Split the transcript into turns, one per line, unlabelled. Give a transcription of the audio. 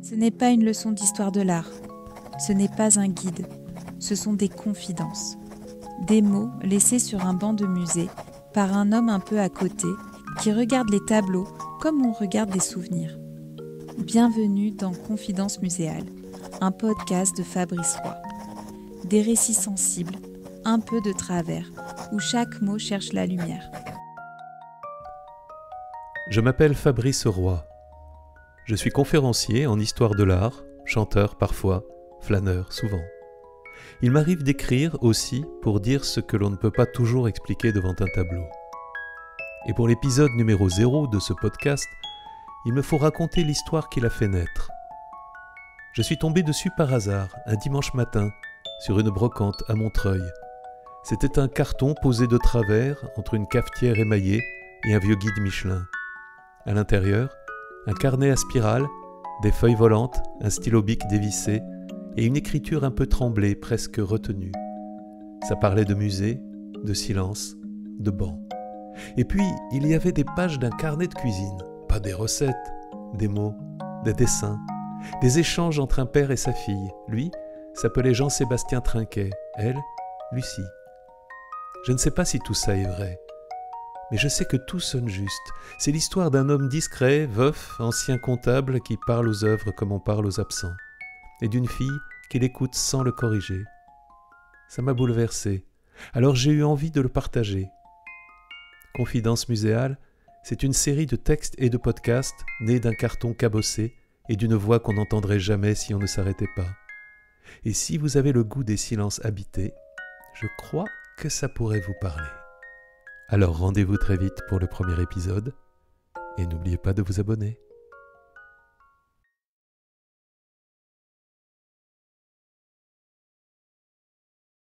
Ce n'est pas une leçon d'histoire de l'art, ce n'est pas un guide, ce sont des confidences. Des mots laissés sur un banc de musée par un homme un peu à côté qui regarde les tableaux comme on regarde des souvenirs. Bienvenue dans Confidences muséales, un podcast de Fabrice Roy. Des récits sensibles, un peu de travers, où chaque mot cherche la lumière.
Je m'appelle Fabrice Roy. Je suis conférencier en histoire de l'art, chanteur parfois, flâneur souvent. Il m'arrive d'écrire aussi pour dire ce que l'on ne peut pas toujours expliquer devant un tableau. Et pour l'épisode numéro 0 de ce podcast, il me faut raconter l'histoire qui l'a fait naître. Je suis tombé dessus par hasard, un dimanche matin, sur une brocante à Montreuil. C'était un carton posé de travers entre une cafetière émaillée et un vieux guide Michelin. À l'intérieur, un carnet à spirale, des feuilles volantes, un stylo bic dévissé et une écriture un peu tremblée, presque retenue. Ça parlait de musée, de silence, de banc. Et puis, il y avait des pages d'un carnet de cuisine, pas des recettes, des mots, des dessins, des échanges entre un père et sa fille. Lui s'appelait Jean-Sébastien Trinquet, elle, Lucie. Je ne sais pas si tout ça est vrai. Mais je sais que tout sonne juste. C'est l'histoire d'un homme discret, veuf, ancien comptable qui parle aux œuvres comme on parle aux absents. Et d'une fille qui l'écoute sans le corriger. Ça m'a bouleversé. Alors j'ai eu envie de le partager. Confidences muséales, c'est une série de textes et de podcasts nés d'un carton cabossé et d'une voix qu'on n'entendrait jamais si on ne s'arrêtait pas. Et si vous avez le goût des silences habités, je crois que ça pourrait vous parler. Alors rendez-vous très vite pour le premier épisode et n'oubliez pas de vous abonner.